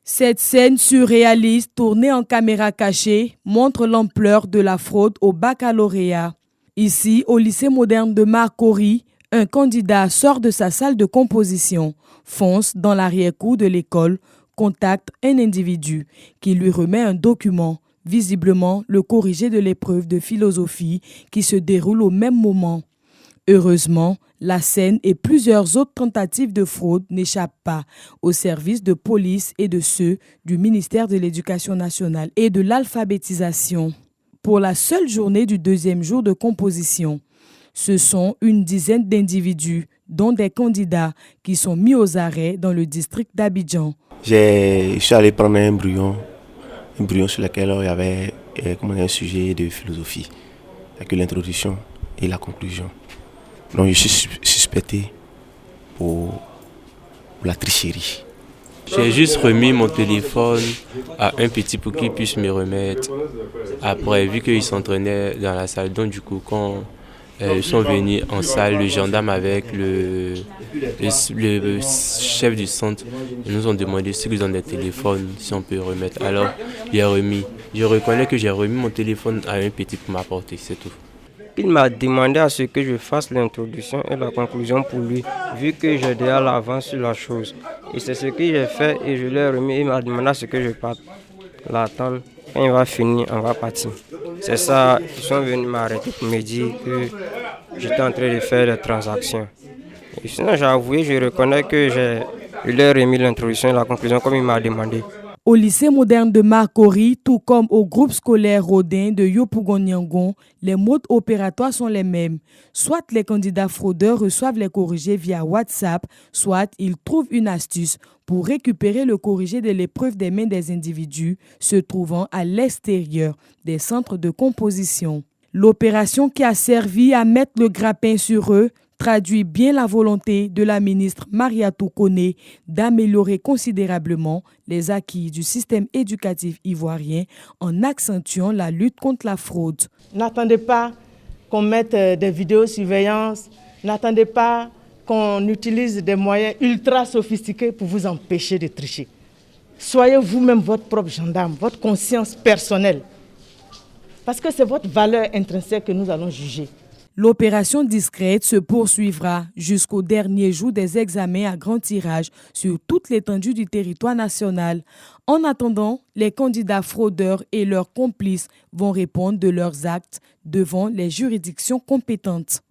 Cette scène surréaliste tournée en caméra cachée montre l'ampleur de la fraude au baccalauréat. Ici, au lycée moderne de Marcory, un candidat sort de sa salle de composition, fonce dans l'arrière-cour de l'école, contacte un individu qui lui remet un document, visiblement le corrigé de l'épreuve de philosophie qui se déroule au même moment. Heureusement, la scène et plusieurs autres tentatives de fraude n'échappent pas aux services de police et de ceux du ministère de l'Éducation nationale et de l'alphabétisation. Pour la seule journée du deuxième jour de composition, ce sont une dizaine d'individus, dont des candidats, qui sont mis aux arrêts dans le district d'Abidjan. Je suis allé prendre un brouillon sur lequel il y avait un sujet de philosophie, avec l'introduction et la conclusion. Donc je suis suspecté pour la tricherie. J'ai juste remis mon téléphone à un petit pour qu'il puisse me remettre. Après, vu qu'il s'entraînait dans la salle, donc du coup, quand ils sont venus en salle, le gendarme avec le chef du centre, ils nous ont demandé s'ils ont des téléphones, si on peut remettre. Alors, il a remis. Je reconnais que j'ai remis mon téléphone à un petit pour m'apporter, c'est tout. Il m'a demandé à ce que je fasse l'introduction et la conclusion pour lui, vu que j'ai déjà l'avance sur la chose. Et c'est ce que j'ai fait et je l'ai remis. Il m'a demandé à ce que je parte l'attendre. Quand il va finir, on va partir. C'est ça, ils sont venus m'arrêter pour me dire que j'étais en train de faire des transactions. Et sinon, j'ai avoué, je reconnais que je lui ai remis l'introduction et la conclusion comme il m'a demandé. Au lycée moderne de Marcory, tout comme au groupe scolaire Rodin de Yopougon-Yangon, les modes opératoires sont les mêmes. Soit les candidats fraudeurs reçoivent les corrigés via WhatsApp, soit ils trouvent une astuce pour récupérer le corrigé de l'épreuve des mains des individus se trouvant à l'extérieur des centres de composition. L'opération qui a servi à mettre le grappin sur eux traduit bien la volonté de la ministre Mariatou Koné d'améliorer considérablement les acquis du système éducatif ivoirien en accentuant la lutte contre la fraude. N'attendez pas qu'on mette des vidéosurveillance, n'attendez pas qu'on utilise des moyens ultra sophistiqués pour vous empêcher de tricher. Soyez vous-même votre propre gendarme, votre conscience personnelle, parce que c'est votre valeur intrinsèque que nous allons juger. L'opération discrète se poursuivra jusqu'au dernier jour des examens à grand tirage sur toute l'étendue du territoire national. En attendant, les candidats fraudeurs et leurs complices vont répondre de leurs actes devant les juridictions compétentes.